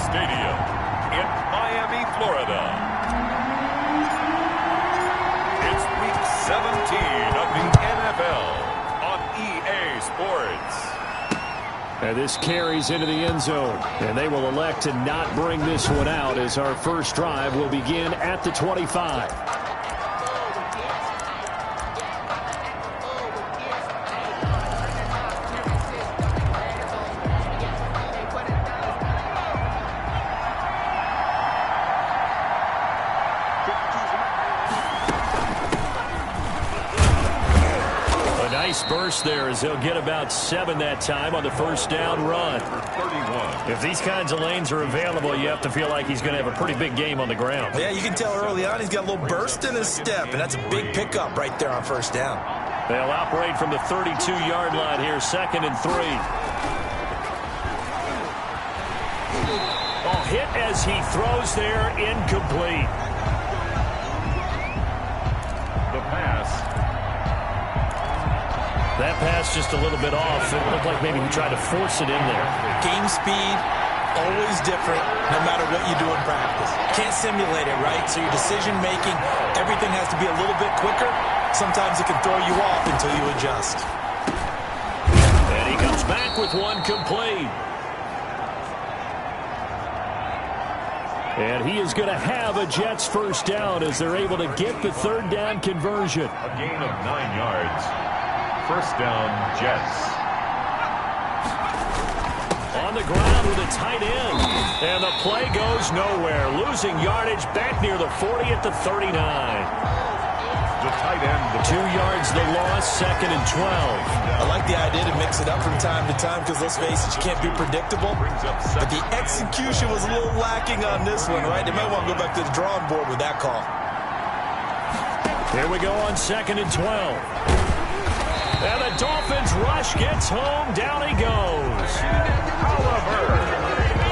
Stadium in Miami, Florida. It's Week 17 of the NFL on EA Sports. And this carries into the end zone. And they will elect to not bring this one out as our first drive will begin at the 25. Burst there as he'll get about 7 that time on the first down run. 31. If these kinds of lanes are available, you have to feel like he's going to have a pretty big game on the ground. Yeah, you can tell early on he's got a little burst in his step, and that's a big pickup right there on first down. They'll operate from the 32-yard line here, 2nd and 3. Oh, hit as he throws there, incomplete. The pass. That pass just a little bit off. It looked like maybe he tried to force it in there. Game speed, always different, no matter what you do in practice. Can't simulate it, right? So your decision-making, everything has to be a little bit quicker. Sometimes it can throw you off until you adjust. And he comes back with one complete. And he is going to have a Jets first down as they're able to get the third down conversion. A gain of 9 yards. First down, Jets. On the ground with a tight end. And the play goes nowhere. Losing yardage back near the 40 at the 39. The tight end. 2 yards the loss, 2nd and 12. I like the idea to mix it up from time to time because, let's face it, you can't be predictable. But the execution was a little lacking on this one, right? They might want to go back to the drawing board with that call. Here we go on 2nd and 12. And the Dolphins rush, gets home, down he goes. Oliver.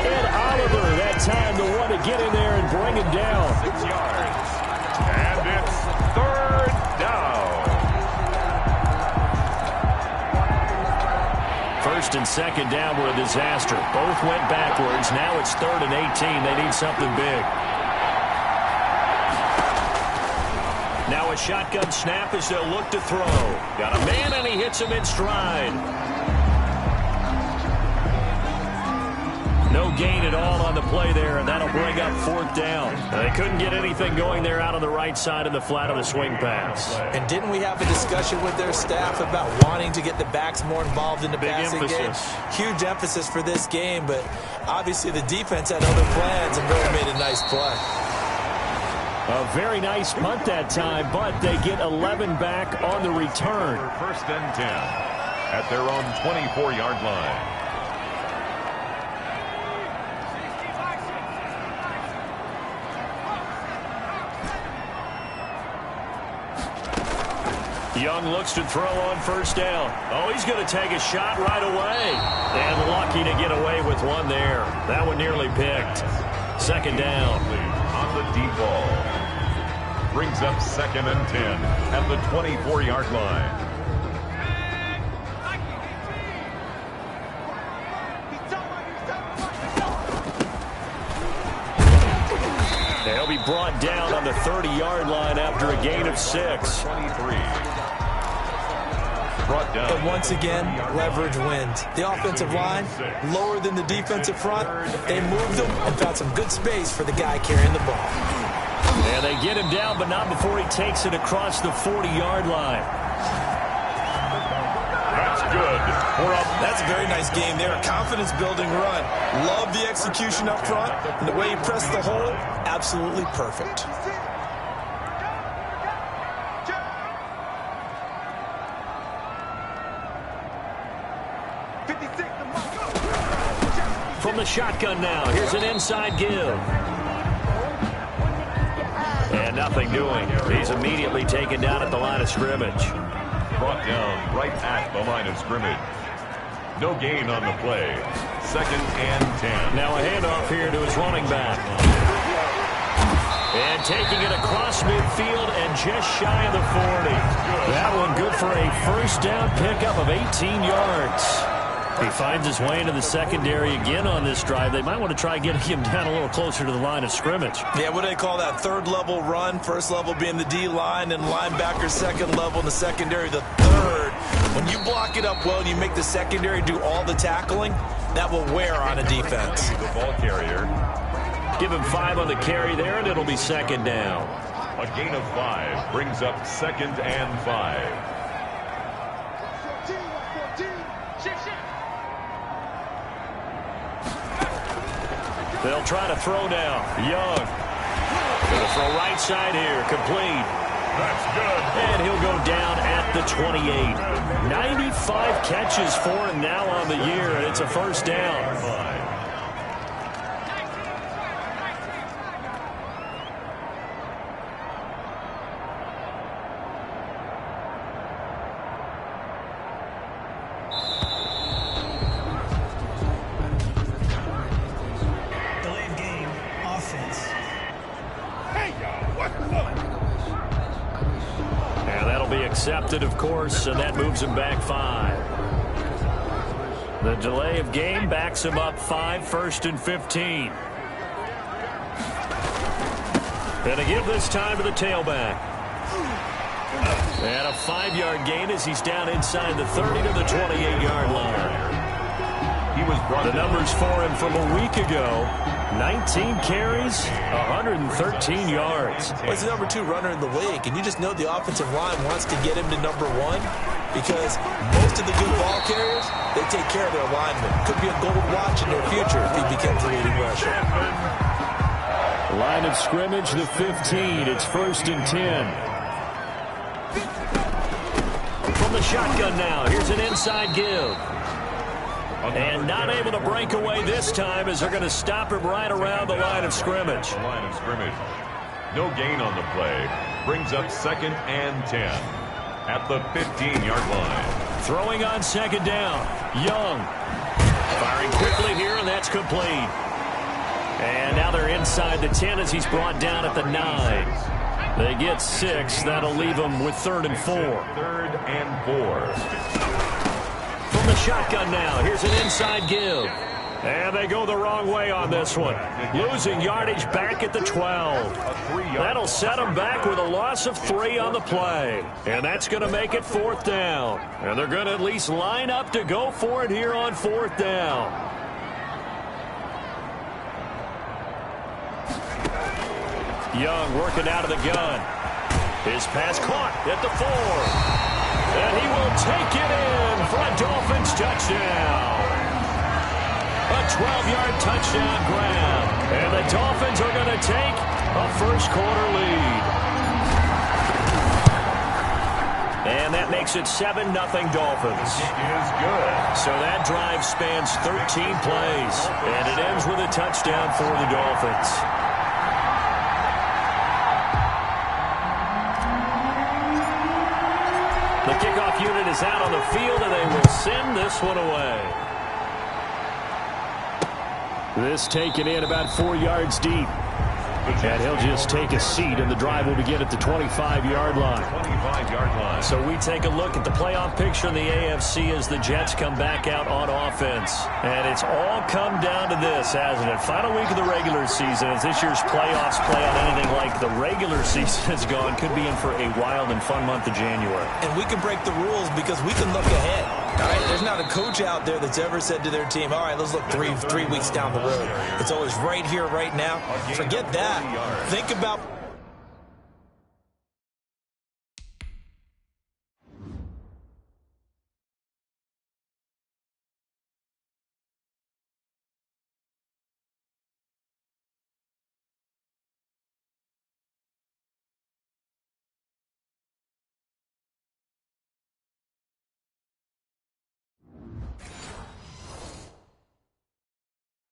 And Oliver, that time, the one to get in there and bring him down. 6 yards. And it's third down. First and second down were a disaster. Both went backwards. Now it's 3rd and 18. They need something big. Now a shotgun snap as they'll look to throw. Got a man, and he hits him in stride. No gain at all on the play there, and that'll bring up 4th down. They couldn't get anything going there out on the right side of the flat of the swing pass. And didn't we have a discussion with their staff about wanting to get the backs more involved in the passing game? Huge emphasis for this game, but obviously the defense had other plans and really made a nice play. A very nice punt that time, but they get 11 back on the return. First and 10 at their own 24-yard line. Young looks to throw on first down. Oh, he's going to take a shot right away. And lucky to get away with one there. That one nearly picked. 2nd down. On the deep ball. Brings up 2nd and 10 at the 24-yard line. They'll be brought down on the 30-yard line after a gain of 6. 23. Brought down. But once again, leverage wins. The offensive line, lower than the defensive front. They moved them and found some good space for the guy carrying the ball. And they get him down, but not before he takes it across the 40-yard line. That's good. That's a very nice game there. A confidence-building run. Love the execution up front. And the way he pressed the hole, absolutely perfect. From the shotgun now, here's an inside give. And nothing doing. He's immediately taken down at the line of scrimmage. Brought down right at the line of scrimmage. No gain on the play. 2nd and 10. Now a handoff here to his running back. And taking it across midfield and just shy of the 40. That one good for a first down pickup of 18 yards. He finds his way into the secondary again on this drive. They might want to try getting him down a little closer to the line of scrimmage. Yeah, what do they call that? Third level run. First level being the D-line, and linebacker second level, and the secondary the third. When you block it up well and you make the secondary do all the tackling, that will wear on a defense. The ball carrier. Give him 5 on the carry there, and it'll be second down. A gain of 5 brings up 2nd and 5. They'll try to throw now. Young. Going to throw right side here. Complete. That's good. And he'll go down at the 28. 95 catches for him now on the year, and it's a first down. Accepted, of course, and that moves him back 5. The delay of game backs him up 5, 1st and 15. And a give this time to the tailback. And a 5-yard gain as he's down inside the 30 to the 28-yard line. He was brought the numbers for him from a week ago. 19 carries, 113 yards. Well, he's the number 2 runner in the league, and you just know the offensive line wants to get him to number 1 because most of the good ball carriers, they take care of their linemen. Could be a gold watch in their future if he becomes a leading rusher. Line of scrimmage, the 15. It's 1st and 10. From the shotgun now, here's an inside give. And not able to break away this time as they're going to stop him right around the line of scrimmage. The line of scrimmage. No gain on the play. Brings up 2nd and 10 at the 15-yard line. Throwing on 2nd down. Young. Firing quickly here, and that's complete. And now they're inside the 10 as he's brought down at the 9. They get 6. That'll leave them with 3rd and 4. 3rd and 4. From the shotgun now, here's an inside give. And they go the wrong way on this one. Losing yardage back at the 12. That'll set them back with a loss of 3 on the play. And that's going to make it 4th down. And they're going to at least line up to go for it here on 4th down. Young working out of the gun. His pass caught at the 4. And he will take it in for a Dolphins touchdown. A 12-yard touchdown grab. And the Dolphins are going to take a first-quarter lead. And that makes it 7-0 Dolphins. Is good. So that drive spans 13 plays. And it ends with a touchdown for the Dolphins. The kickoff unit is out on the field, and they will send this one away. This taken in about 4 yards deep. And he'll just take a seat, and the drive will begin at the 25-yard line. 25-yard line. So we take a look at the playoff picture in the AFC as the Jets come back out on offense. And it's all come down to this, hasn't it? Final week of the regular season, as this year's playoffs play out anything like the regular season has gone, could be in for a wild and fun month of January. And we can break the rules because we can look ahead. All right, there's not a coach out there that's ever said to their team, all right, let's look three weeks down the road. It's always right here, right now. Forget that. Think about...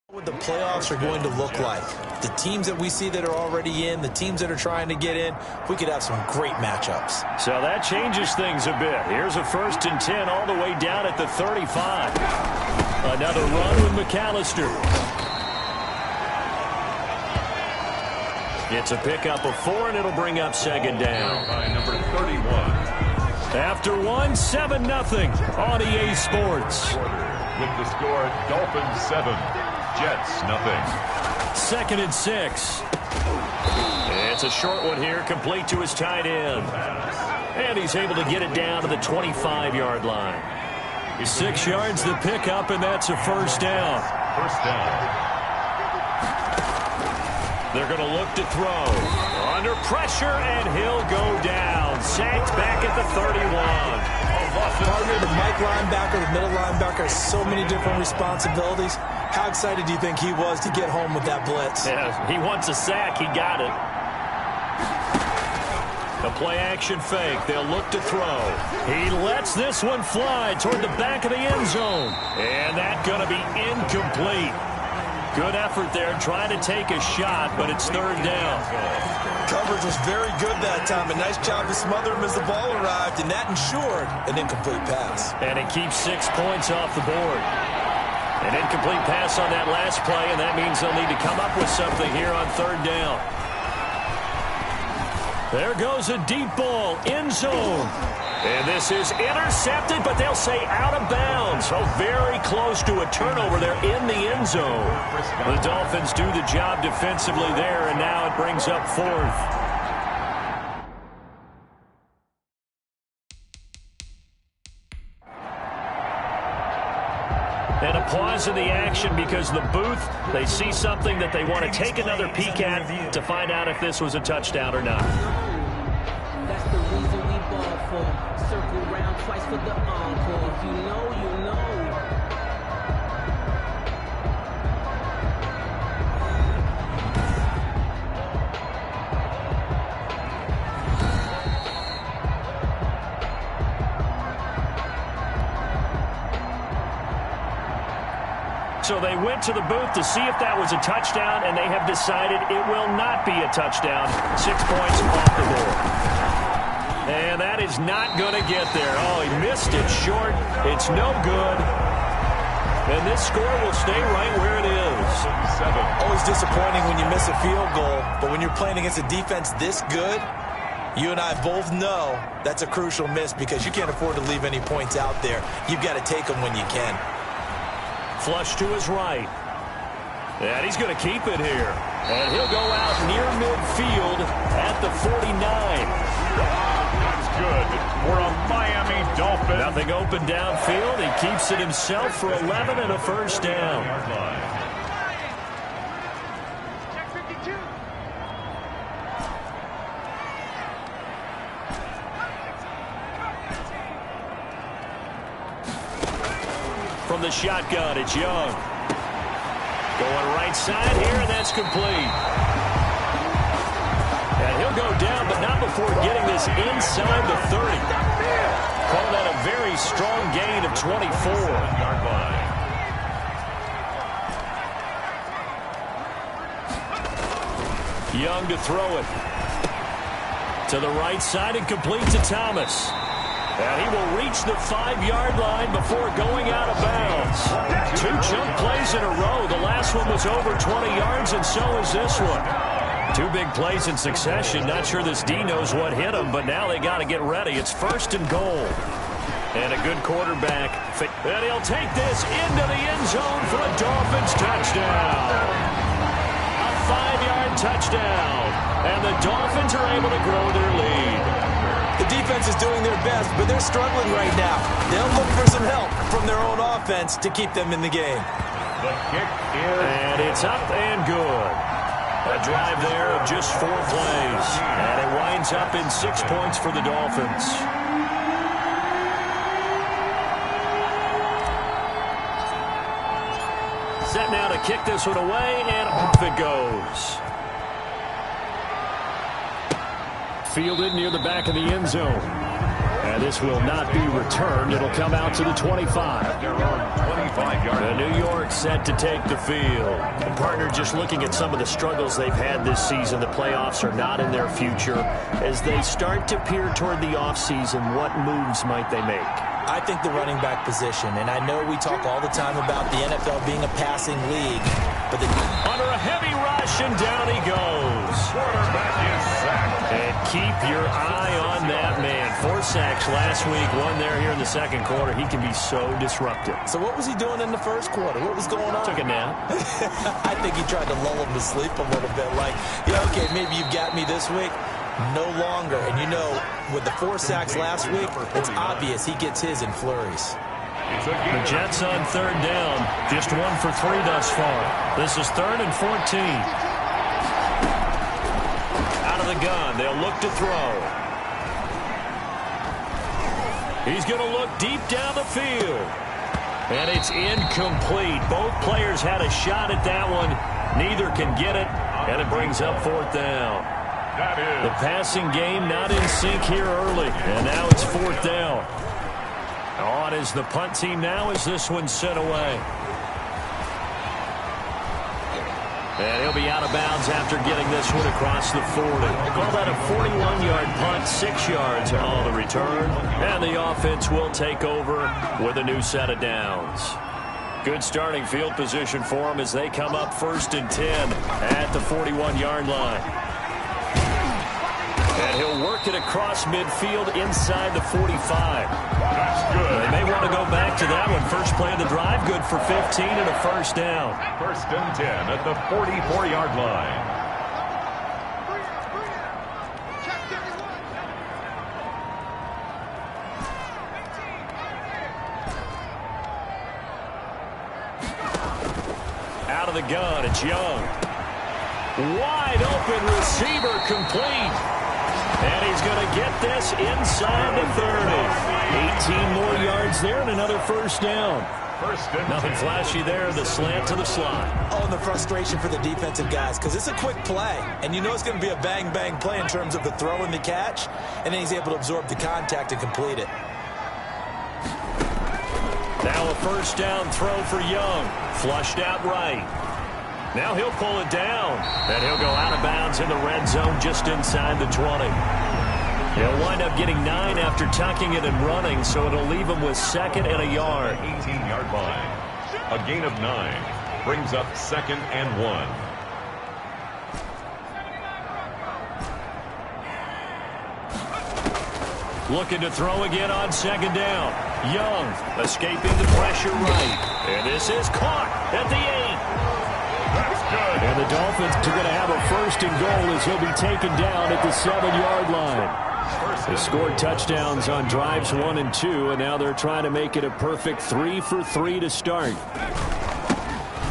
what the playoffs are going to look like. The teams that we see that are already in, the teams that are trying to get in, we could have some great matchups. So that changes things a bit. Here's a 1st and 10 all the way down at the 35. Another run with McAllister. It's a pickup of 4, and it'll bring up 2nd down. By number 31. After 1, 7-0 on EA Sports. With the score, Dolphins 7, Jets nothing. 2nd and 6. It's a short one here, complete to his tight end. And he's able to get it down to the 25-yard line. 6 yards the pickup, and that's a first down. First down. They're going to look to throw. Under pressure, and he'll go down. Sacked back at the 31. Partner, the Mike linebacker, the middle linebacker has so many different responsibilities. How excited do you think he was to get home with that blitz? Yeah, he wants a sack. He got it. The play-action fake. They'll look to throw. He lets this one fly toward the back of the end zone. And that's going to be incomplete. Good effort there trying to take a shot, but it's 3rd down. Coverage was very good that time. A nice job to smother him as the ball arrived, and that ensured an incomplete pass. And it keeps 6 points off the board. An incomplete pass on that last play, and that means they'll need to come up with something here on 3rd down. There goes a deep ball, end zone. And this is intercepted, but they'll say out of bounds. So very close to a turnover there in the end zone. The Dolphins do the job defensively there, and now it brings up 4th. And a pause in the action because the booth, they see something that they want to take another peek at to find out if this was a touchdown or not. That's the reason we ball for. Circle round twice for the encore. If you know, you know. So they went to the booth to see if that was a touchdown, and they have decided it will not be a touchdown. 6 points off the board. And that is not going to get there. Oh, he missed it short. It's no good. And this score will stay right where it is. 7. Always disappointing when you miss a field goal, but when you're playing against a defense this good, you and I both know that's a crucial miss because you can't afford to leave any points out there. You've got to take them when you can. Flush to his right. And he's going to keep it here. And he'll go out near midfield at the 49. That's good for a Miami Dolphin. Nothing open downfield. He keeps it himself for 11 and a first down. From the shotgun, it's Young. Going right side here, and that's complete. And he'll go down, but not before getting this inside the 30. Call that a very strong gain of 24. Young to throw it. To the right side and complete to Thomas. And he will reach the 5-yard line before going out of bounds. 2 chunk plays in a row. The last one was over 20 yards, and so is this one. 2 big plays in succession. Not sure this D knows what hit him, but now they got to get ready. It's 1st and goal. And a good quarterback. And he'll take this into the end zone for a Dolphins touchdown. A 5-yard touchdown. And the Dolphins are able to grow their lead. The defense is doing their best, but they're struggling right now. They'll look for some help from their own offense to keep them in the game. The kick is... And it's up and good. A drive there of just 4 plays. And it winds up in 6 points for the Dolphins. Set now to kick this one away, and off it goes. Fielded near the back of the end zone. And this will not be returned. It'll come out to the 25. The New York set to take the field. And partner, just looking at some of the struggles they've had this season, the playoffs are not in their future. As they start to peer toward the offseason, what moves might they make? I think the running back position, and I know we talk all the time about the NFL being a passing league, but under a heavy rush, and down he goes. Quarterback is sacked. And keep your eye on that man. 4 sacks last week, 1 there here in the second quarter. He can be so disruptive. So what was he doing in the first quarter? What was going on? Took a nap. I think he tried to lull him to sleep a little bit. Like, yeah, okay, maybe you've got me this week. No longer. And you know, with the 4 sacks last week, it's obvious he gets his in flurries. The Jets on 3rd down. Just 1 for 3 thus far. This is 3rd and 14. Out of the gun. They'll look to throw. He's going to look deep down the field. And it's incomplete. Both players had a shot at that one. Neither can get it. And it brings up 4th down. The passing game not in sync here early. And now it's 4th down. On is the punt team now as this one's sent away. And he'll be out of bounds after getting this one across the 40. Call that a 41-yard punt, 6 yards on the return. And the offense will take over with a new set of downs. Good starting field position for them as they come up 1st and 10 at the 41-yard line. And he'll work it across midfield inside the 45. That's good. They may want to go back to that one. First play of the drive, good for 15 and a 1st down. 1st and 10 at the 44-yard line. Out of the gun, it's Young. Wide open receiver complete. And he's going to get this inside the 30. 18 more yards there and another 1st down. Nothing flashy there. The slant to the slot. Oh, and the frustration for the defensive guys because it's a quick play. And you know it's going to be a bang-bang play in terms of the throw and the catch. And then he's able to absorb the contact and complete it. Now a 1st down throw for Young. Flushed out right. Now he'll pull it down, and he'll go out of bounds in the red zone just inside the 20. He'll wind up getting 9 after tucking it and running, so it'll leave him with 2nd and a yard. 18-yard line. A gain of 9 brings up 2nd and 1. Looking to throw again on 2nd down. Young escaping the pressure right. And this is caught at the 8. And the Dolphins are going to have a 1st and goal as he'll be taken down at the 7-yard line. They scored touchdowns on drives 1 and 2, and now they're trying to make it a perfect 3 for 3 to start.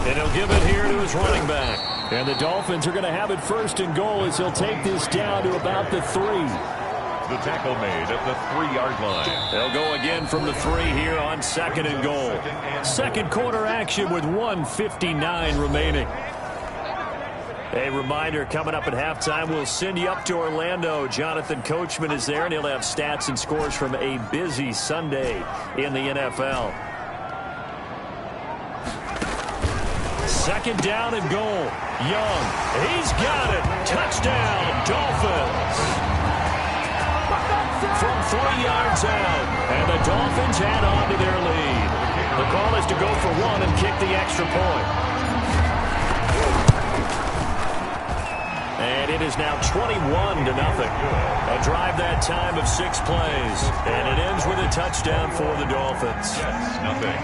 And he'll give it here to his running back. And the Dolphins are going to have it 1st and goal as he'll take this down to about the 3. The tackle made at the 3-yard line. They'll go again from the 3 here on 2nd and goal. Second quarter action with 1:59 remaining. A reminder, coming up at halftime, we'll send you up to Orlando. Jonathan Coachman is there, and he'll have stats and scores from a busy Sunday in the NFL. 2nd down and goal. Young, he's got it. Touchdown, Dolphins. From 3 yards out, and the Dolphins add on to their lead. The call is to go for 1 and kick the extra point. And it is now 21-0. A drive that time of 6 plays. And it ends with a touchdown for the Dolphins. Yes, nothing.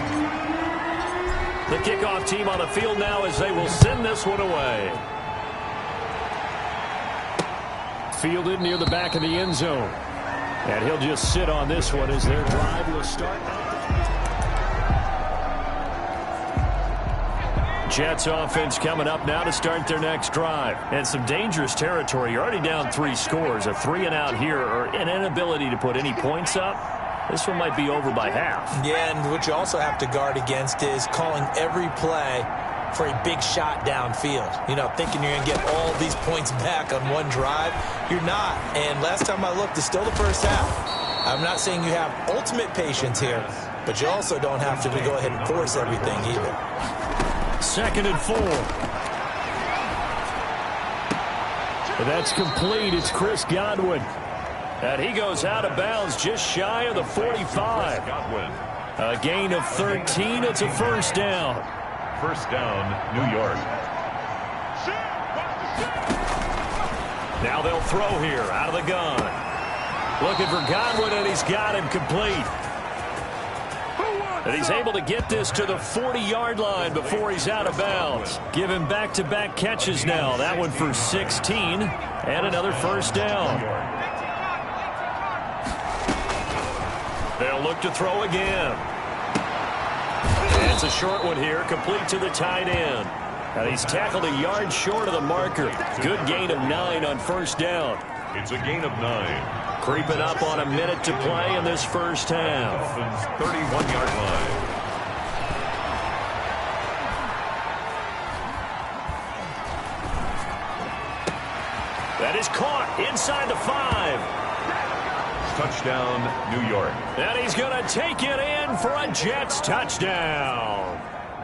The kickoff team on the field now as they will send this one away. Fielded near the back of the end zone. And he'll just sit on this one as their drive will start. Jets offense coming up now to start their next drive. And some dangerous territory. You're already down 3 scores. A 3-and-out here or an inability to put any points up. This one might be over by half. Yeah, and what you also have to guard against is calling every play for a big shot downfield. You know, thinking you're going to get all these points back on one drive. You're not. And last time I looked, it's still the first half. I'm not saying you have ultimate patience here, but you also don't have to go ahead and force everything either. 2nd and 4. And that's complete. It's Chris Godwin. And he goes out of bounds just shy of the 45. A gain of 13. It's a 1st down. 1st down, New York. Now they'll throw here out of the gun. Looking for Godwin, and he's got him complete. And he's able to get this to the 40-yard line before he's out of bounds. Give him back-to-back catches now. That one for 16 and another first down. They'll look to throw again. And it's a short one here, complete to the tight end. And he's tackled a yard short of the marker. Good gain of 9 on first down. It's a gain of 9. Creeping up on a minute to play in this first half. Dolphins 31-yard line. That is caught inside the 5. Touchdown, New York. And he's going to take it in for a Jets touchdown.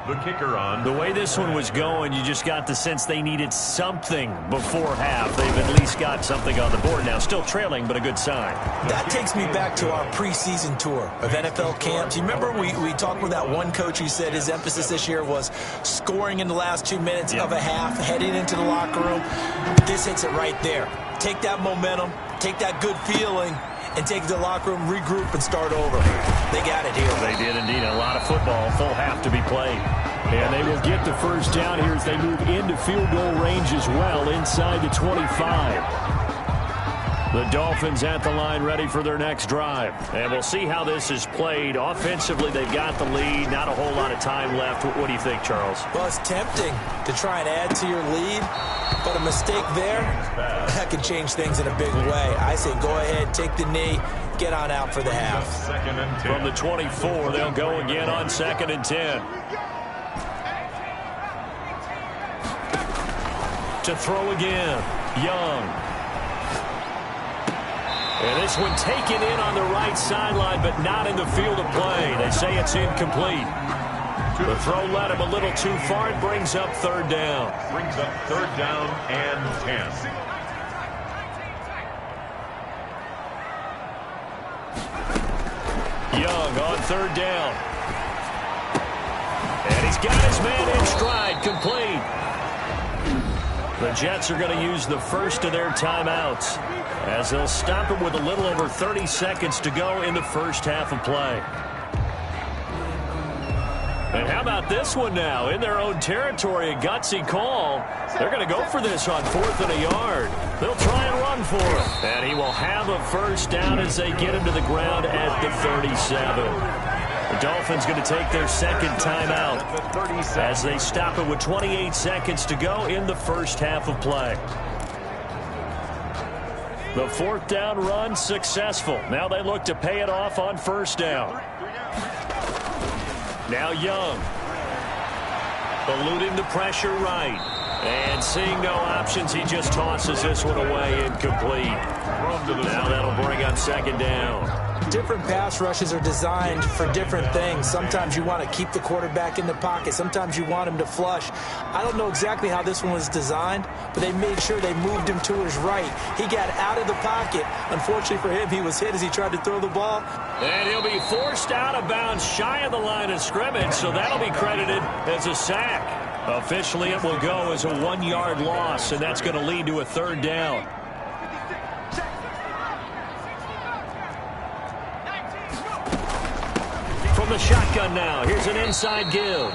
The kicker on. The way this one was going, you just got the sense they needed something before half. They've at least got something on the board now. Still trailing, but a good sign. That takes me back to our preseason tour of NFL camps. You remember we talked with that one coach who said his emphasis this year was scoring in the last 2 minutes of a half, heading into the locker room. This hits it right there. Take that momentum, take that good feeling, and take the locker room, regroup, and start over. They got it here. They did indeed. A lot of football, full half to be played. And they will get the first down here as they move into field goal range as well, inside the 25. The Dolphins at the line ready for their next drive. And we'll see how this is played. Offensively, they've got the lead. Not a whole lot of time left. What do you think, Charles? Well, it's tempting to try and add to your lead, but a mistake there, that could change things in a big way. I say go ahead, take the knee, get on out for the half. From the 24, they'll go again on 2nd and 10. To throw again, Young. And this one taken in on the right sideline, but not in the field of play. They say it's incomplete. The throw led him a little too far. It brings up 3rd down. Brings up 3rd down and 10. Young on 3rd down. And he's got his man in stride, complete. The Jets are going to use the first of their timeouts as they'll stop him with a little over 30 seconds to go in the first half of play. And how about this one now? In their own territory, a gutsy call. They're going to go for this on 4th and a yard. They'll try and run for it. And he will have a first down as they get him to the ground at the 37. The Dolphins going to take their second timeout as they stop it with 28 seconds to go in the first half of play. The 4th down run successful. Now they look to pay it off on 1st down. Now Young. Eluding the pressure right. And seeing no options, he just tosses this one away incomplete. Now that'll bring up 2nd down. Different pass rushes are designed for different things. Sometimes you want to keep the quarterback in the pocket. Sometimes you want him to flush. I don't know exactly how this one was designed, but they made sure they moved him to his right. He got out of the pocket. Unfortunately for him, he was hit as he tried to throw the ball. And he'll be forced out of bounds shy of the line of scrimmage, so that'll be credited as a sack. Officially, it will go as a 1-yard loss, and that's going to lead to a 3rd down. From the shotgun now, here's an inside give.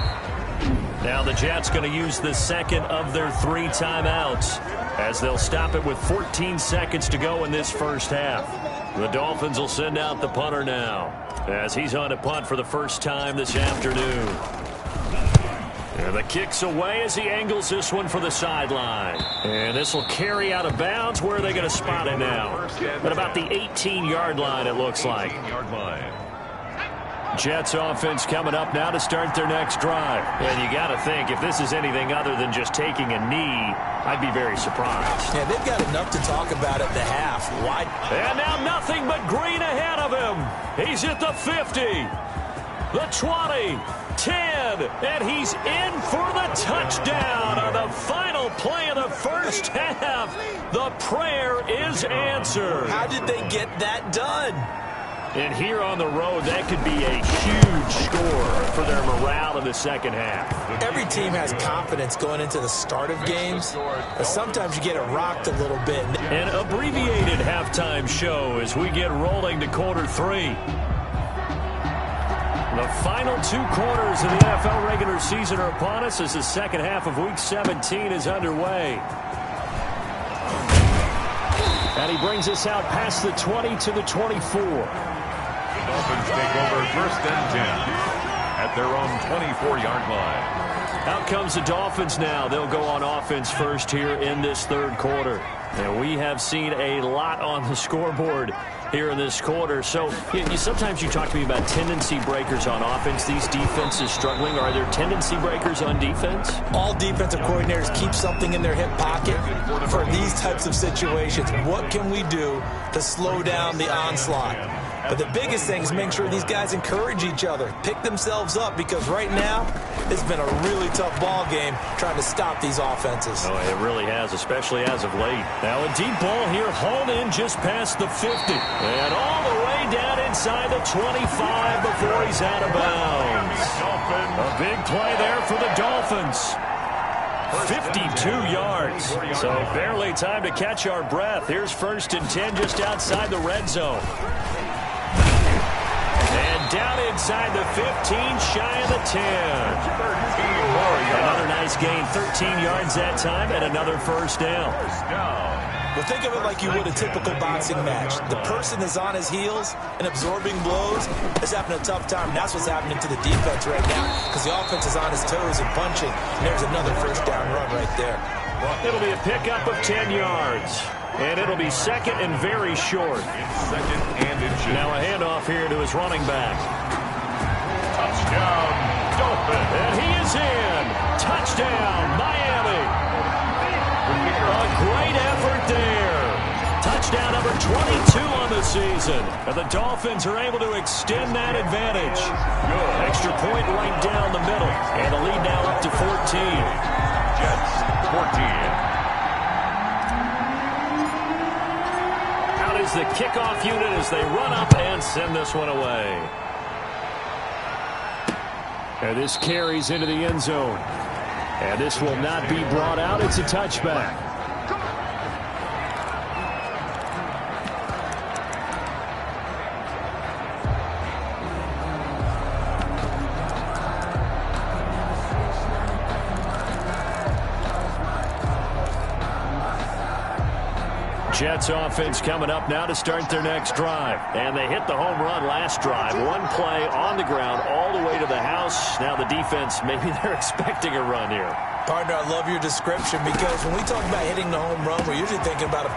Now the Jets going to use the second of their 3 timeouts as they'll stop it with 14 seconds to go in this first half. The Dolphins will send out the punter now as he's on a punt for the first time this afternoon. And the kick's away as he angles this one for the sideline. And this will carry out of bounds. Where are they going to spot it now? At about the 18-yard line, it looks like. Jets offense coming up now to start their next drive. And you got to think, if this is anything other than just taking a knee, I'd be very surprised. Yeah, they've got enough to talk about at the half. Why? And now nothing but green ahead of him. He's at the 50, the 20, 10, and he's in for the touchdown on the final play of the first half. The prayer is answered. How did they get that done? And here on the road, that could be a huge score for their morale in the second half. Every team has confidence going into the start of games, but sometimes you get it rocked a little bit. An abbreviated halftime show as we get rolling to quarter 3. The final 2 quarters of the NFL regular season are upon us as the second half of Week 17 is underway. And he brings us out past the 20 to the 24. The Dolphins take over 1st and 10 at their own 24-yard line. Out comes the Dolphins now. They'll go on offense first here in this third quarter. And we have seen a lot on the scoreboard here in this quarter. So sometimes you talk to me about tendency breakers on offense. These defenses struggling. Are there tendency breakers on defense? All defensive coordinators keep something in their hip pocket for these types of situations. What can we do to slow down the onslaught? But the biggest thing is make sure these guys encourage each other, pick themselves up, because right now it's been a really tough ball game trying to stop these offenses. Oh, it really has, especially as of late. Now a deep ball here, hauled in just past the 50. And all the way down inside the 25 before he's out of bounds. A big play there for the Dolphins. 52 yards. So barely time to catch our breath. Here's 1st and 10 just outside the red zone. And down inside the 15, shy of the 10. Another nice gain, 13 yards that time, and another first down. But think of it like you would a typical boxing match. The person is on his heels and absorbing blows is having a tough time. And that's what's happening to the defense right now, because the offense is on his toes and punching. And there's another first down run right there. It'll be a pickup of 10 yards. And it'll be second and very short. Second and inches. Now a handoff here to his running back. Touchdown, Dolphins. And he is in. Touchdown, Miami. A great effort there. Touchdown number 22 on the season. And the Dolphins are able to extend that advantage. Extra point right down the middle. And the lead now up to 14. Jets, 14. Is the kickoff unit as they run up and send this one away. And this carries into the end zone. And this will not be brought out. It's a touchback. Jets offense coming up now to start their next drive. And they hit the home run last drive. One play on the ground all the way to the house. Now the defense, maybe they're expecting a run here. Partner, I love your description, because when we talk about hitting the home run, we're usually thinking about a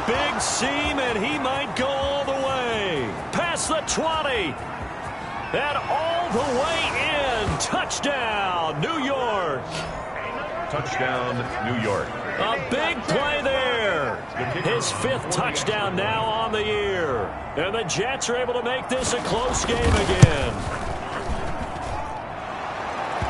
big seam, and he might go all the way. Past the 20. And all the way in. Touchdown, New York. Touchdown, New York. A big play there. His 5th touchdown now on the year. And the Jets are able to make this a close game again.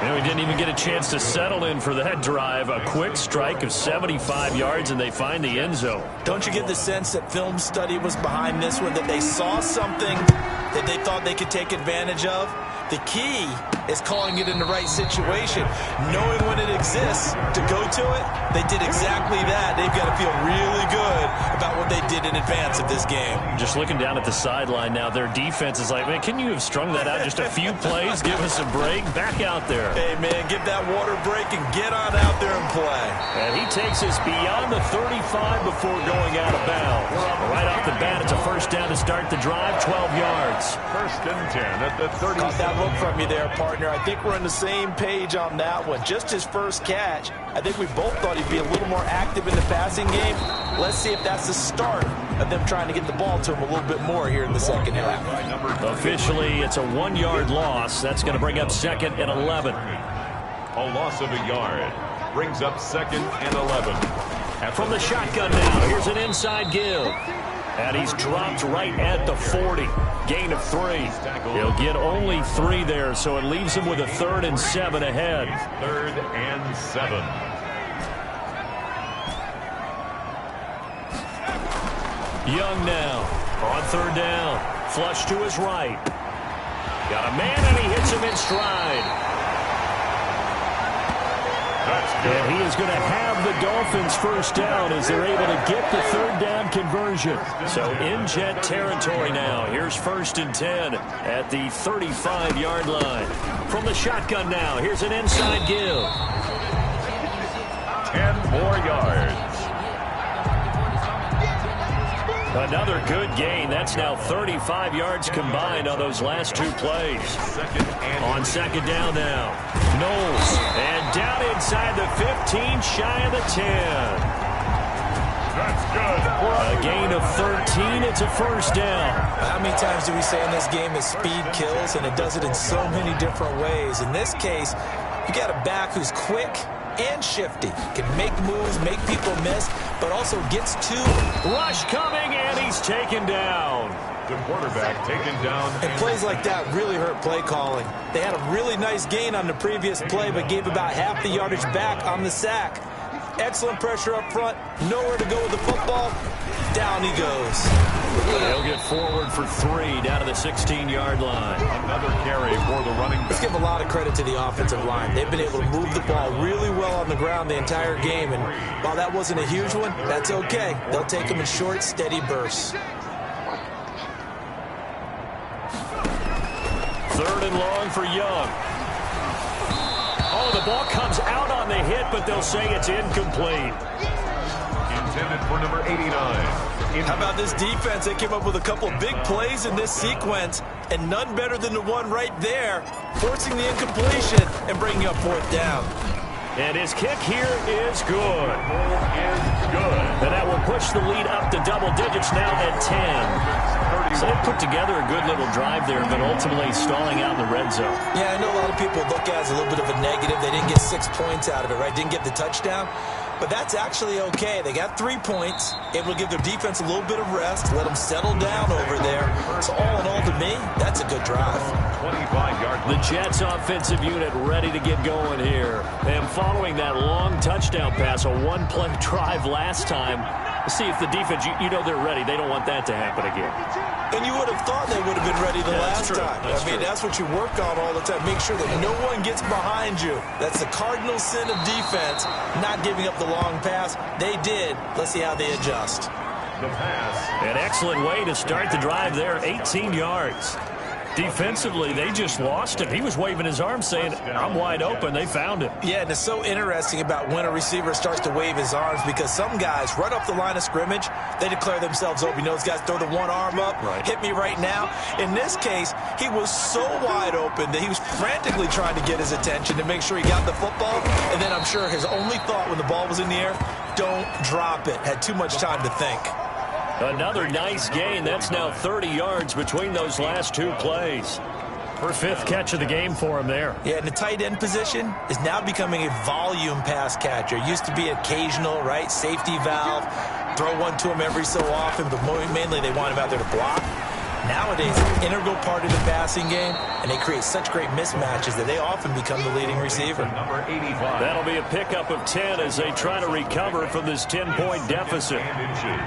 And we didn't even get a chance to settle in for that drive. A quick strike of 75 yards, and they find the end zone. Don't you get the sense that film study was behind this one, that they saw something that they thought they could take advantage of? The key is calling it in the right situation, knowing when it exists to go to it. They did exactly that. They've got to feel really good about what they did in advance of this game. Just looking down at the sideline now, their defense is like, man, can you have strung that out just a few plays? Give us a break. Back out there. Hey, man, give that water break and get on out there and play. And he takes us beyond the 35 before going out of bounds. Right off the bat, it's a first down to start the drive, 12 yards. 1st and 10 at the 30. Caught that look from you there, partner. I think we're on the same page on that one. Just his first catch. I think we both thought he'd be a little more active in the passing game. Let's see if that's the start of them trying to get the ball to him a little bit more here in the second half. Officially, it's a 1-yard loss. That's going to bring up 2nd and 11. A loss of a yard brings up 2nd and 11. From the shotgun now, here's an inside give. And he's dropped right at the 40. Gain of 3. He'll get only 3 there, so it leaves him with a 3rd and 7 ahead. 3rd and 7. Young now. On third down, flush to his right. Got a man, and he hits him in stride. And he is going to have the Dolphins first down as they're able to get the third down conversion. So in Jet territory now. Here's 1st and 10 at the 35-yard line. From the shotgun now, here's an inside give. 10 more yards. Another good gain. That's now 35 yards combined on those last 2 plays. On second down now, Knowles. And down inside the 15, shy of the 10. That's good. A gain of 13. It's a first down. How many times do we say in this game that speed kills, and it does it in so many different ways? In this case, you got a back who's quick and shifty, can make moves, make people miss, but also gets to. Rush coming, and he's taken down. The quarterback taken down. And plays like that really hurt play calling. They had a really nice gain on the previous play, but gave about half the yardage back on the sack. Excellent pressure up front, nowhere to go with the football. Down he goes. He'll get forward for 3 down to the 16-yard line. Another carry for the running back. Let's give a lot of credit to the offensive line. They've been able to move the ball really well on the ground the entire game, and while that wasn't a huge one, that's okay. They'll take them in short, steady bursts. 3rd and long for Young. Oh, the ball comes out on the hit, but they'll say it's incomplete. Intended for number 89. How about this defense? They came up with a couple big plays in this sequence, and none better than the one right there, forcing the incompletion and bringing up 4th down. And his kick here is good. Is good. And that will push the lead up to double digits now at 10. So they put together a good little drive there, but ultimately stalling out in the red zone. Yeah, I know a lot of people look at it as a little bit of a negative. They didn't get 6 points out of it, right? Didn't get the touchdown. But that's actually okay. They got 3 points, able to give their defense a little bit of rest, let them settle down over there. So all in all, to me, that's a good drive. 25-yard. The Jets offensive unit ready to get going here. And following that long touchdown pass, a 1-play drive last time, see if the defense, you know they're ready. They don't want that to happen again. And you would have thought they would have been ready the last time. I mean, that's what you work on all the time. Make sure that no one gets behind you. That's the cardinal sin of defense, not giving up the long pass. They did. Let's see how they adjust. The pass. An excellent way to start the drive there, 18 yards. Defensively, they just lost him. He was waving his arm saying, I'm wide open. They found him. Yeah, and it's so interesting about when a receiver starts to wave his arms, because some guys, right off the line of scrimmage, they declare themselves open. You know, those guys throw the one arm up, hit me right now. In this case, he was so wide open that he was frantically trying to get his attention to make sure he got the football. And then I'm sure his only thought when the ball was in the air, don't drop it. Had too much time to think. Another nice gain. That's now 30 yards between those last 2 plays. Her 5th catch of the game for him there. Yeah, and the tight end position is now becoming a volume pass catcher. Used to be occasional, right? Safety valve. Throw one to him every so often, but mainly they want him out there to block. Nowadays, an integral part of the passing game, and they create such great mismatches that they often become the leading receiver. Number 85. That'll be a pickup of 10 as they try to recover from this 10-point deficit.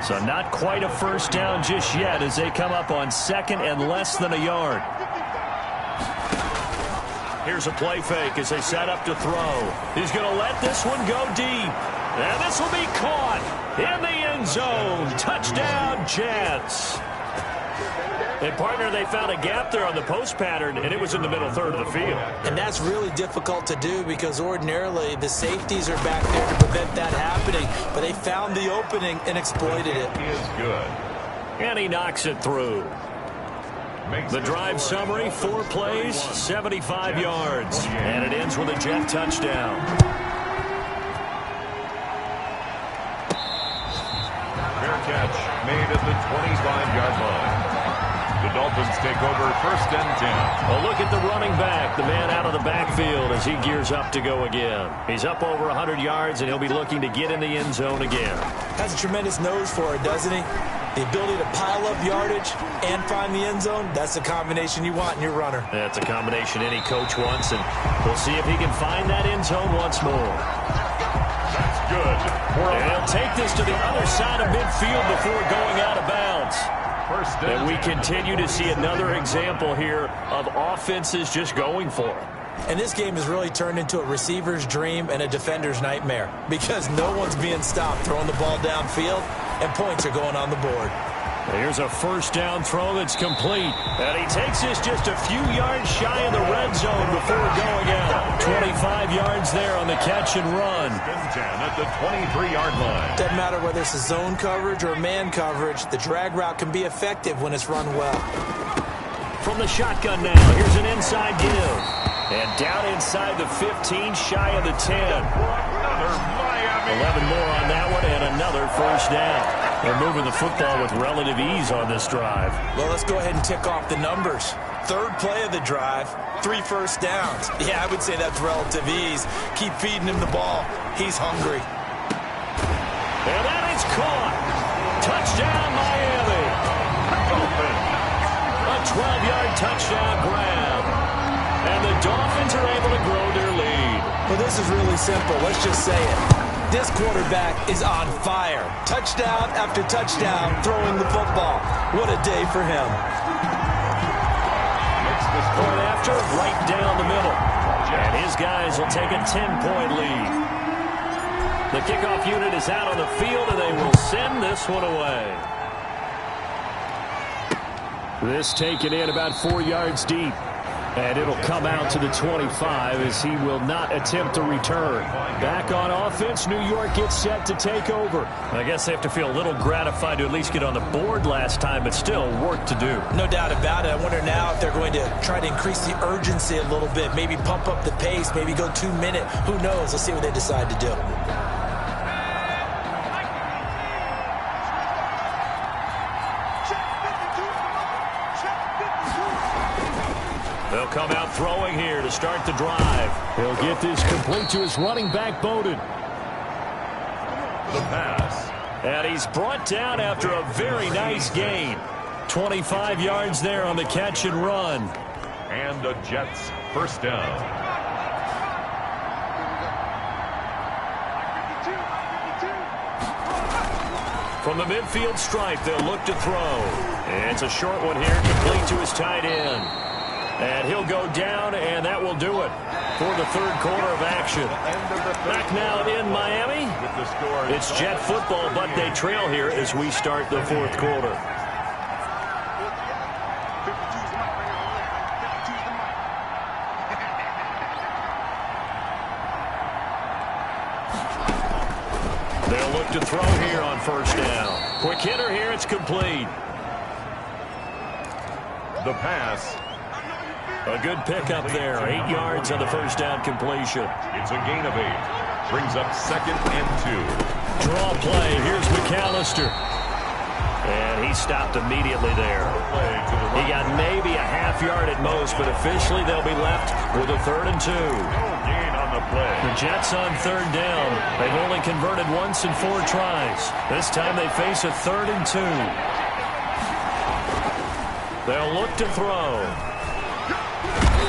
So not quite a first down just yet as they come up on 2nd and less than a yard. Here's a play fake as they set up to throw. He's going to let this one go deep. And this will be caught in the end zone. Touchdown, Jets. And, partner, they found a gap there on the post pattern, and it was in the middle third of the field. And that's really difficult to do because ordinarily the safeties are back there to prevent that happening. But they found the opening and exploited it. Is good. And he knocks it through. The drive summary, 4 plays, 75 yards. And it ends with a Jet touchdown. Fair catch made at the 25-yard line. The Dolphins take over 1st and 10. A look at the running back, the man out of the backfield as he gears up to go again. He's up over 100 yards, and he'll be looking to get in the end zone again. Has a tremendous nose for it, doesn't he? The ability to pile up yardage and find the end zone, that's the combination you want in your runner. That's a combination any coach wants, and we'll see if he can find that end zone once more. That's good. And he'll take this to the other side of midfield before going out of bounds. And we continue to see another example here of offenses just going for it. And this game has really turned into a receiver's dream and a defender's nightmare because no one's being stopped throwing the ball downfield, and points are going on the board. Here's a first down throw that's complete. And he takes this just a few yards shy of the red zone before going out. 25 yards there on the catch and run. At the 23-yard line. Doesn't matter whether it's a zone coverage or man coverage, the drag route can be effective when it's run well. From the shotgun now, here's an inside give. And down inside the 15, shy of the 10. 11 more on that one, and another first down. They're moving the football with relative ease on this drive. Well, let's go ahead and tick off the numbers. Third play of the drive, 3 first downs. Yeah, I would say that's relative ease. Keep feeding him the ball. He's hungry. And that is caught. Touchdown, Miami. A 12-yard touchdown grab. And the Dolphins are able to grow their lead. Well, this is really simple. Let's just say it. This quarterback is on fire. Touchdown after touchdown throwing the football. What a day for him. Point after, right down the middle. And his guys will take a 10-point lead. The kickoff unit is out on the field, and they will send this one away. This taken in about 4 yards deep. And it'll come out to the 25 as he will not attempt to return. Back on offense, New York gets set to take over. I guess they have to feel a little gratified to at least get on the board last time, but still work to do. No doubt about it. I wonder now if they're going to try to increase the urgency a little bit, maybe pump up the pace, maybe go 2 minute. Who knows? Let's see what they decide to do. They'll come out throwing here to start the drive. He'll get this complete to his running back, Bowden. The pass. And he's brought down after a very nice gain. 25 yards there on the catch and run. And the Jets first down. From the midfield stripe, they'll look to throw. It's a short one here, complete to his tight end. And he'll go down, and that will do it for the third quarter of action. Back now in Miami. It's Jet football, but they trail here as we start the fourth quarter. They'll look to throw here on first down. Quick hitter here, it's complete. The pass. A good pickup there. 8 yards on the first down completion. It's a gain of 8. Brings up 2nd and 2. Draw play. Here's McAllister. And he stopped immediately there. He got maybe a half yard at most, but officially they'll be left with a 3rd and 2. No gain on the play. The Jets on 3rd down. They've only converted once in 4 tries. This time they face a 3rd and 2. They'll look to throw.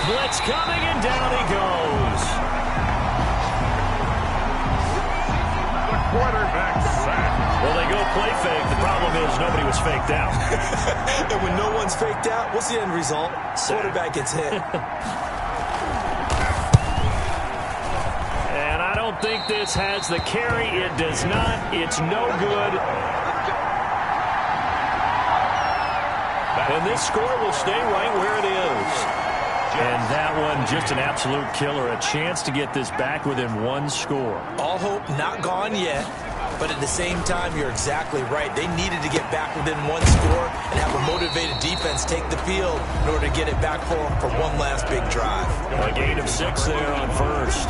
Blitz coming, and down he goes. The quarterback sack. Well, they go play fake. The problem is nobody was faked out. And when no one's faked out, what's the end result? Quarterback gets hit. And I don't think this has the carry. It does not. It's no good. And this score will stay right where it is. And that one, just an absolute killer. A chance to get this back within 1 score. All hope not gone yet, but at the same time, you're exactly right. They needed to get back within 1 score and have a motivated defense take the field in order to get it back for them for one last big drive. A gain of 6 there on first.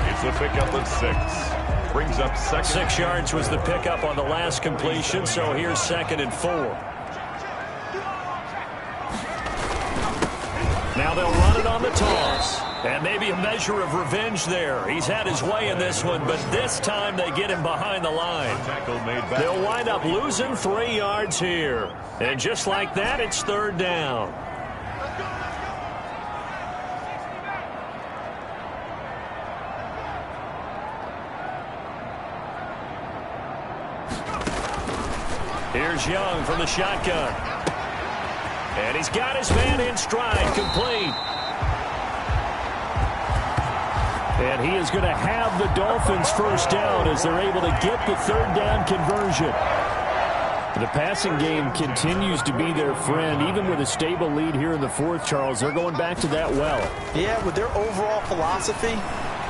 It's a pickup of 6. Brings up 2nd. 6 yards was the pickup on the last completion, so here's 2nd and 4. Now they'll run it on the toss. And maybe a measure of revenge there. He's had his way in this one, but this time they get him behind the line. They'll wind up losing 3 yards here. And just like that, it's 3rd down. Here's Young from the shotgun. And he's got his man in stride, complete. And he is going to have the Dolphins first down as they're able to get the third down conversion. The passing game continues to be their friend. Even with a stable lead here in the fourth, Charles, they're going back to that well. Yeah, with their overall philosophy,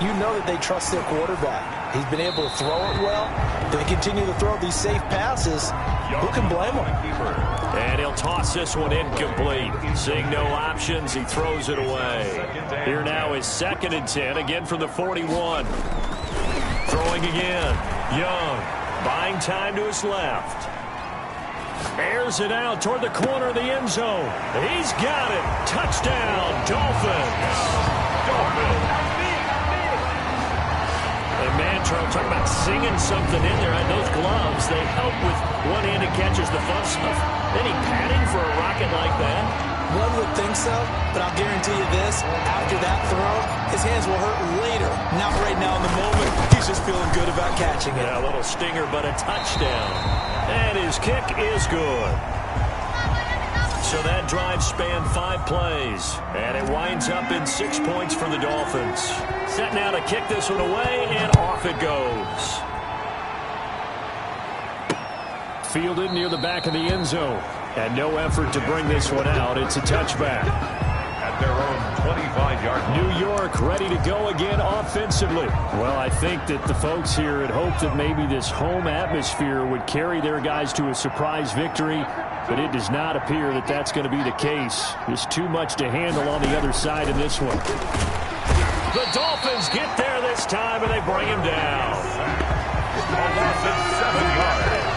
you know that they trust their quarterback. He's been able to throw it well. They continue to throw these safe passes. Who can blame him? And he'll toss this one incomplete. Seeing no options, he throws it away. Here now is 2nd and 10, again from the 41. Throwing again. Young, buying time to his left. Airs it out toward the corner of the end zone. He's got it. Touchdown, Dolphins. And man, Charles, talking about singing something in there. Those gloves, they help with one-handed catches, the fun stuff. Any padding for a rocket like that? One would think so, but I'll guarantee you this. After that throw, his hands will hurt later. Not right now in the moment. He's just feeling good about catching it. Yeah, a little stinger, but a touchdown. And his kick is good. So that drive spanned 5 plays. And it winds up in 6 points for the Dolphins. Set now to kick this one away, and off it goes. Fielded near the back of the end zone. And no effort to bring this one out. It's a touchback. At their own 25-yard line. New York ready to go again offensively. Well, I think that the folks here had hoped that maybe this home atmosphere would carry their guys to a surprise victory, but it does not appear that that's going to be the case. There's too much to handle on the other side in this one. The Dolphins get there this time, and they bring him down. A loss of 7 yards.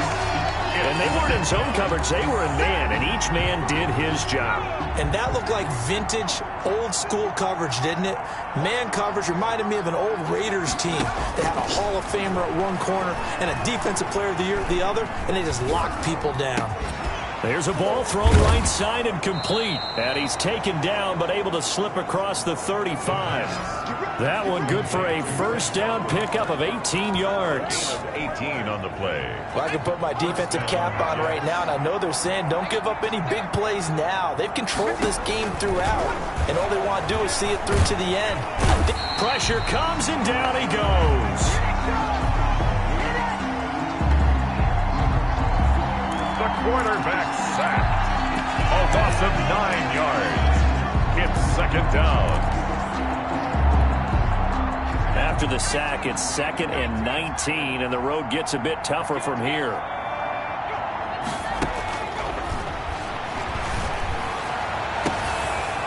And they weren't in zone coverage. They were in man, and each man did his job. And that looked like vintage, old-school coverage, didn't it? Man coverage reminded me of an old Raiders team. They had a Hall of Famer at one corner and a Defensive Player of the Year at the other, and they just locked people down. There's a ball thrown right side and complete. And he's taken down, but able to slip across the 35. That one good for a first down pickup of 18 yards. 18 on the play. Well, I can put my defensive cap on right now, and I know they're saying don't give up any big plays now. They've controlled this game throughout, and all they want to do is see it through to the end. Pressure comes, and down he goes. The quarterback sacked. A loss of 9 yards. It's 2nd down. After the sack, it's 2nd and 19, and the road gets a bit tougher from here.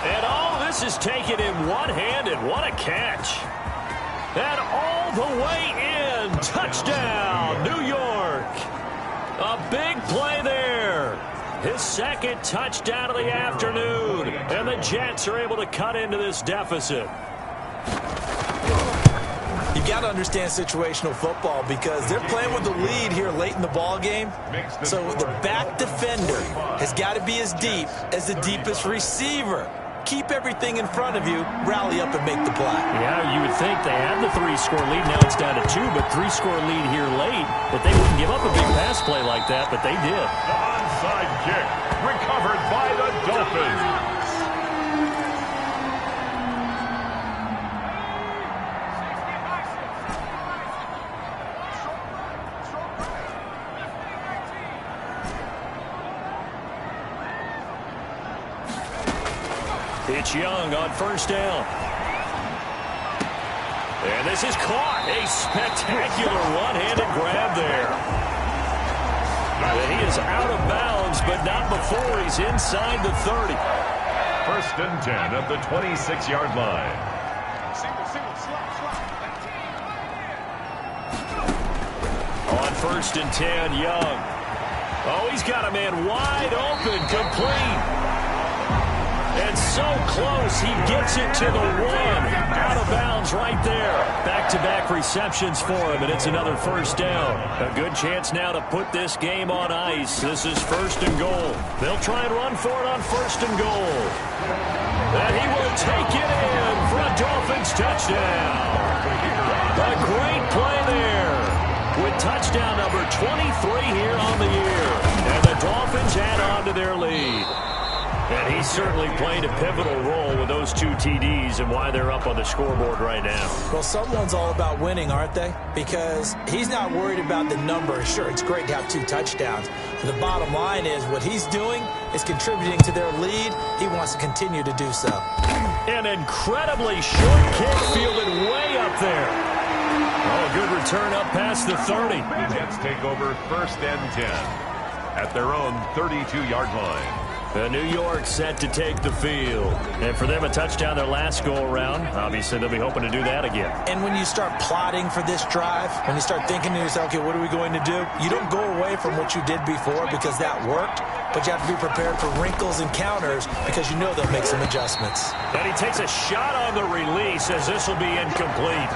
And all this is taken in one-handed. What a catch. And all the way in. Touchdown, New York. A big play there. His 2nd touchdown of the afternoon. And the Jets are able to cut into this deficit. You got to understand situational football because they're playing with the lead here late in the ball game. So the back defender has got to be as deep as the deepest receiver. Keep everything in front of you, rally up and make the play. Yeah, you would think they had the 3-score lead. Now it's down to 2, but 3-score lead here late. But they wouldn't give up a big pass play like that, but they did. The onside kick recovered by the Dolphins. It's Young on first down. And this is caught. A spectacular one-handed grab there. And he is out of bounds, but not before he's inside the 30. 1st and 10 at the 26-yard line. On 1st and 10, Young. Oh, he's got a man wide open, complete. And so close, he gets it to the 1. Out of bounds right there. Back-to-back receptions for him, and it's another first down. A good chance now to put this game on ice. This is 1st and goal. They'll try and run for it on 1st and goal. And he will take it in for a Dolphins touchdown. A great play there. With touchdown number 23 here on the year. And the Dolphins add on to their lead. And he certainly played a pivotal role with those 2 TDs and why they're up on the scoreboard right now. Well, someone's all about winning, aren't they? Because he's not worried about the number. Sure, it's great to have 2 touchdowns. But the bottom line is what he's doing is contributing to their lead. He wants to continue to do so. An incredibly short kick fielded way up there. Oh, good return up past the 30. The Jets take over 1st and 10 at their own 32-yard line. New York set to take the field. And for them, a touchdown their last go-around. Obviously, they'll be hoping to do that again. And when you start plotting for this drive, when you start thinking to yourself, okay, what are we going to do? You don't go away from what you did before because that worked, but you have to be prepared for wrinkles and counters because you know they'll make some adjustments. And he takes a shot on the release as this will be incomplete.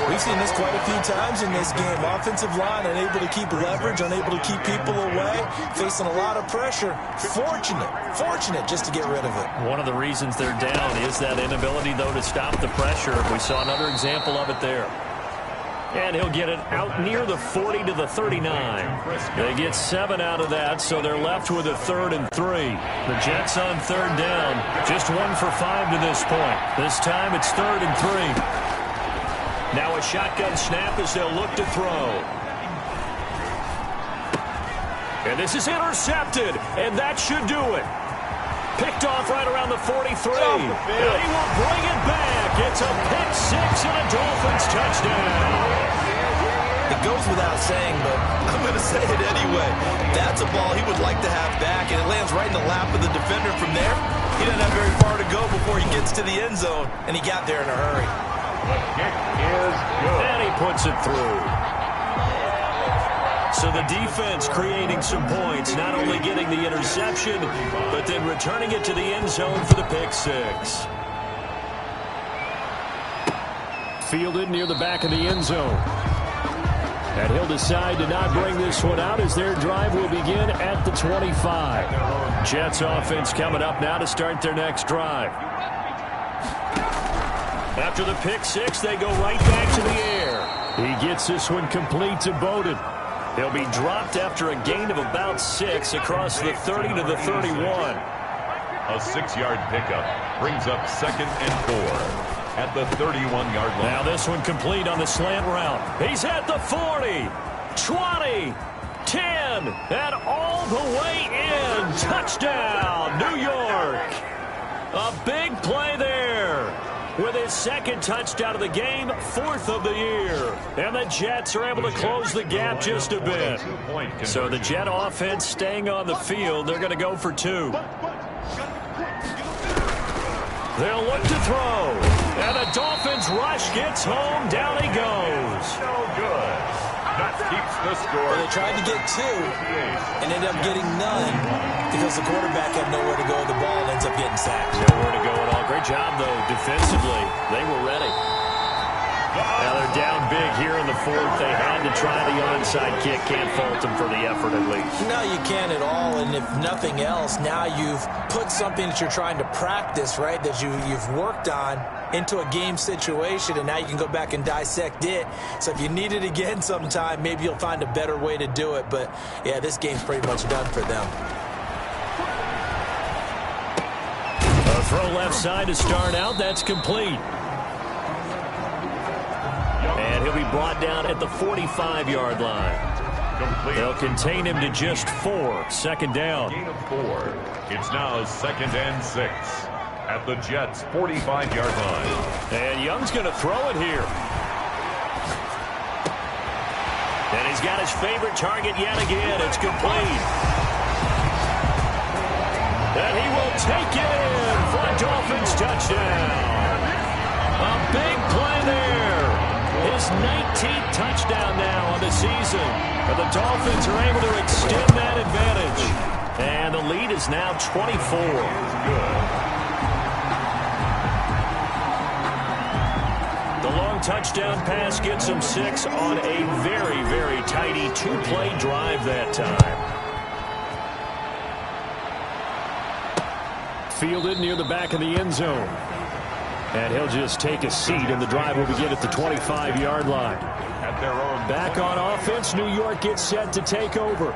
We've seen this quite a few times in this game. Offensive line unable to keep leverage, unable to keep people away, facing a lot of pressure. Fortunate just to get rid of it. One of the reasons they're down is that inability, though, to stop the pressure. We saw another example of it there. And he'll get it out near the 40 to the 39. They get 7 out of that, so they're left with a 3rd and 3. The Jets on 3rd down, just 1 for 5 to this point. This time it's 3rd and 3. Now a shotgun snap as they'll look to throw. And this is intercepted, and that should do it. Picked off right around the 43. And he will bring it back. It's a pick 6 and a Dolphins touchdown. It goes without saying, but I'm going to say it anyway. That's a ball he would like to have back, and it lands right in the lap of the defender from there. He doesn't have very far to go before he gets to the end zone, and he got there in a hurry. The kick is good. And he puts it through. So the defense creating some points, not only getting the interception, but then returning it to the end zone for the pick 6. Fielded near the back of the end zone. And he'll decide to not bring this one out as their drive will begin at the 25. Jets offense coming up now to start their next drive. After the pick 6, they go right back to the air. He gets this one complete to Bowden. He'll be dropped after a gain of about 6 across the 30 to the 31. A 6-yard pickup brings up 2nd and 4 at the 31-yard line. Now this one complete on the slant route. He's at the 40, 20, 10, and all the way in. Touchdown, New York. A big play there. With his 2nd touchdown of the game, 4th of the year. And the Jets are able to close the gap just a bit. So the Jet offense staying on the field. They're going to go for 2. They'll look to throw. And the Dolphins rush gets home. Down he goes. So good. That keeps the score. Well, they tried to get 2 and ended up getting none because the quarterback had nowhere to go with the ball and ends up getting sacked. Nowhere to go at all. Great job, though, defensively. They were ready. Now they're down big here in the 4th. They had to try the onside kick. Can't fault them for the effort, at least. No, you can't at all. And if nothing else, now you've put something that you're trying to practice, right, that you've worked on into a game situation, and now you can go back and dissect it. So if you need it again sometime, maybe you'll find a better way to do it. But, yeah, this game's pretty much done for them. A throw left side to start out. That's complete. And he'll be brought down at the 45-yard line. Complete. They'll contain him to just 4. 2nd down. Gain of 4. It's now 2nd and 6 at the Jets' 45-yard line. And Young's going to throw it here. And he's got his favorite target yet again. It's complete. And he will take it in for a Dolphins touchdown. A big play there. His 19th touchdown now on the season. And the Dolphins are able to extend that advantage. And the lead is now 24. The long touchdown pass gets him 6 on a very, very tidy 2-play drive that time. Fielded near the back of the end zone. And he'll just take a seat, and the drive will begin at the 25-yard line. At their own back on offense, New York gets set to take over.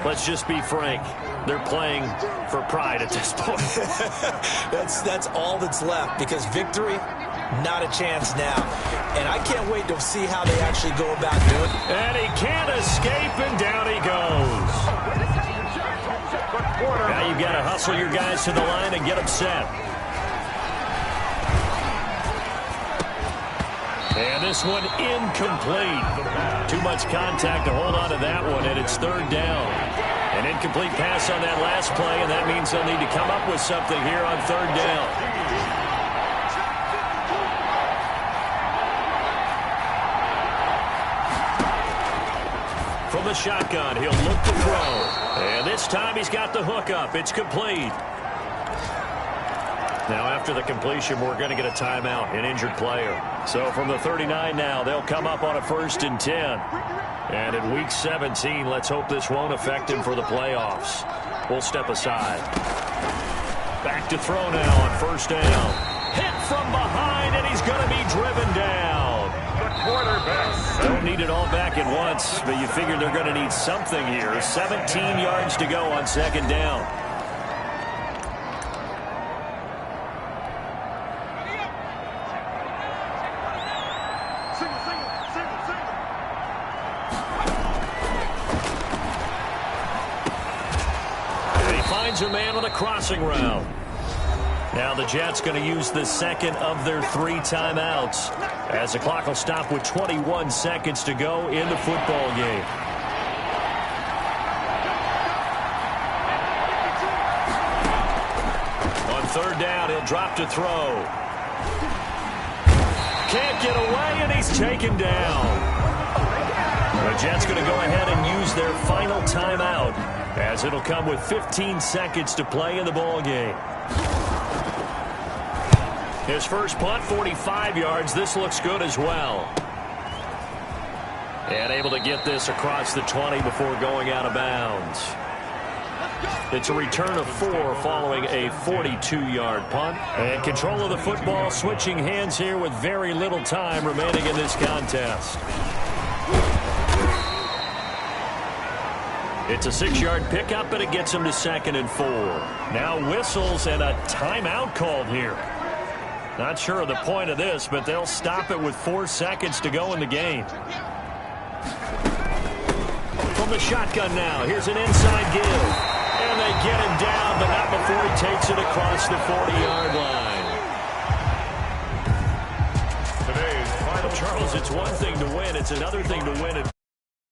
Let's just be frank. They're playing for pride at this point. That's all that's left, because victory, not a chance now. And I can't wait to see how they actually go about doing it. And he can't escape, and down he goes. Now you've got to hustle your guys to the line and get them set. And this one incomplete. Too much contact to hold on to that one, and it's third down. An incomplete pass on that last play, and that means they'll need to come up with something here on third down. From the shotgun, he'll look to throw. And this time he's got the hook up. It's complete. Now after the completion, we're going to get a timeout, an injured player. So from the 39 now, they'll come up on a 1st and 10. And in week 17, let's hope this won't affect him for the playoffs. We'll step aside. Back to throw now on 1st down. Hit from behind, and he's going to be driven down. The quarterback. Don't need it all back at once, but you figure they're going to need something here. 17 yards to go on 2nd down. A man on a crossing route. Now the Jets going to use the second of their 3 timeouts as the clock will stop with 21 seconds to go in the football game. On 3rd down, he'll drop to throw. Can't get away, and he's taken down. The Jets going to go ahead and use their final timeout, as it'll come with 15 seconds to play in the ball game. His first punt, 45 yards. This looks good as well. And able to get this across the 20 before going out of bounds. It's a return of 4 following a 42-yard punt. And control of the football switching hands here with very little time remaining in this contest. It's a 6-yard pickup, and it gets him to 2nd and 4. Now whistles and a timeout called here. Not sure of the point of this, but they'll stop it with 4 seconds to go in the game. From the shotgun now, here's an inside give. And they get him down, but not before he takes it across the 40-yard line. Today's final. Charles, it's one thing to win. It's another thing to win it.